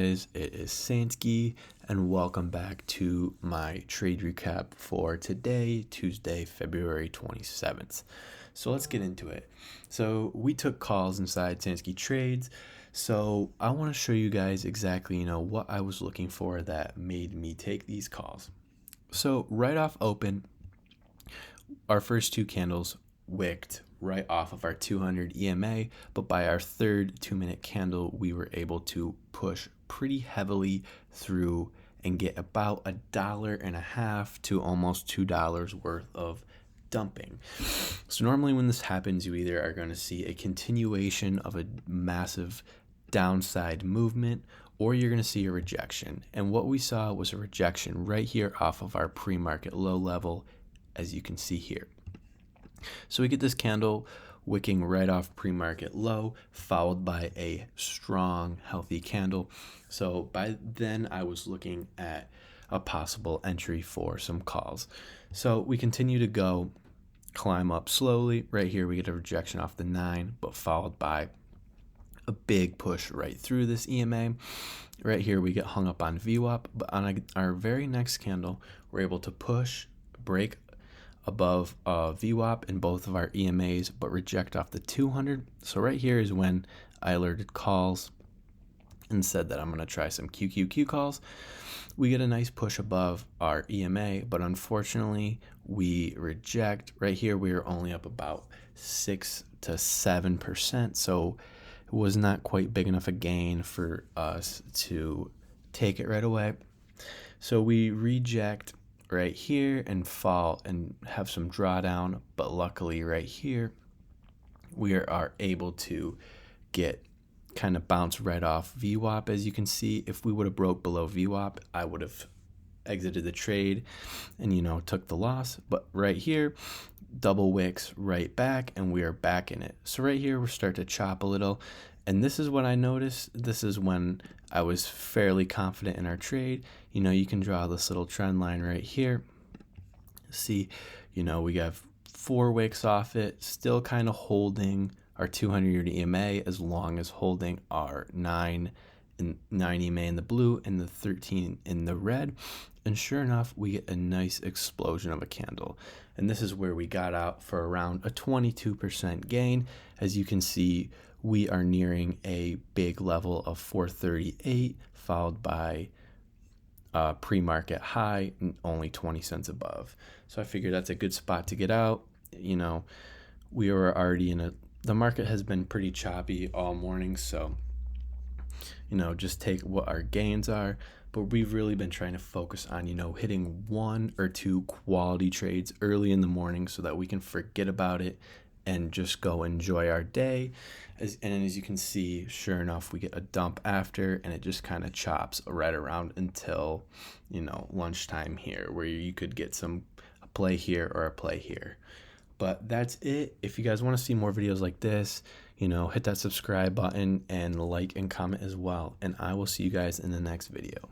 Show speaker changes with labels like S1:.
S1: It is Sandski, and welcome back to my trade recap for today, Tuesday, February 27th. So let's get into it. So we took calls inside Sandski Trades. So I want to show you guys exactly, what I was looking for that made me take these calls. So right off open, our first two candles wicked right off of our 200 EMA, but by our third 2-minute candle, we were able to push pretty heavily through and get about $1.50 to almost $2 worth of dumping. So normally when this happens, you either are going to see a continuation of a massive downside movement, or you're going to see a rejection. And what we saw was a rejection right here off of our pre-market low level, as you can see here. So we get this candle wicking right off pre-market low, followed by a strong, healthy candle. So by then I was looking at a possible entry for some calls. So we continue to go, climb up slowly. Right here we get a rejection off the 9, but followed by a big push right through this EMA. Right here we get hung up on VWAP, but on our very next candle, we're able to push, break above VWAP in both of our EMAs, but reject off the 200. So right here is when I alerted calls and said that I'm going to try some QQQ calls. We get a nice push above our EMA, but unfortunately we reject. Right here we are only up about 6 to 7%, so it was not quite big enough a gain for us to take it right away. So we reject right here and fall and have some drawdown, but luckily right here we are able to get kind of bounce right off VWAP. As you can see, if we would have broke below VWAP, I would have exited the trade and took the loss. But right here, double wicks right back, and we are back in it. So right here we start to chop a little, and this is what I noticed. This is when I was fairly confident in our trade. You can draw this little trend line right here. See, we have 4 wicks off it, still kind of holding our 200 EMA as long as holding our 9 EMA in the blue and the 13 in the red. And sure enough, we get a nice explosion of a candle. And this is where we got out for around a 22% gain. As you can see, we are nearing a big level of 438, followed by pre-market high, only 20 cents above. So I figured that's a good spot to get out. We were already the market has been pretty choppy all morning, so just take what our gains are. But we've really been trying to focus on hitting 1 or 2 quality trades early in the morning so that we can forget about it and just go enjoy our day. As you can see, sure enough, we get a dump after, and it just kind of chops right around until lunchtime here, where you could get a play here or a play here. But that's it. If you guys want to see more videos like this, hit that subscribe button and like and comment as well. And I will see you guys in the next video.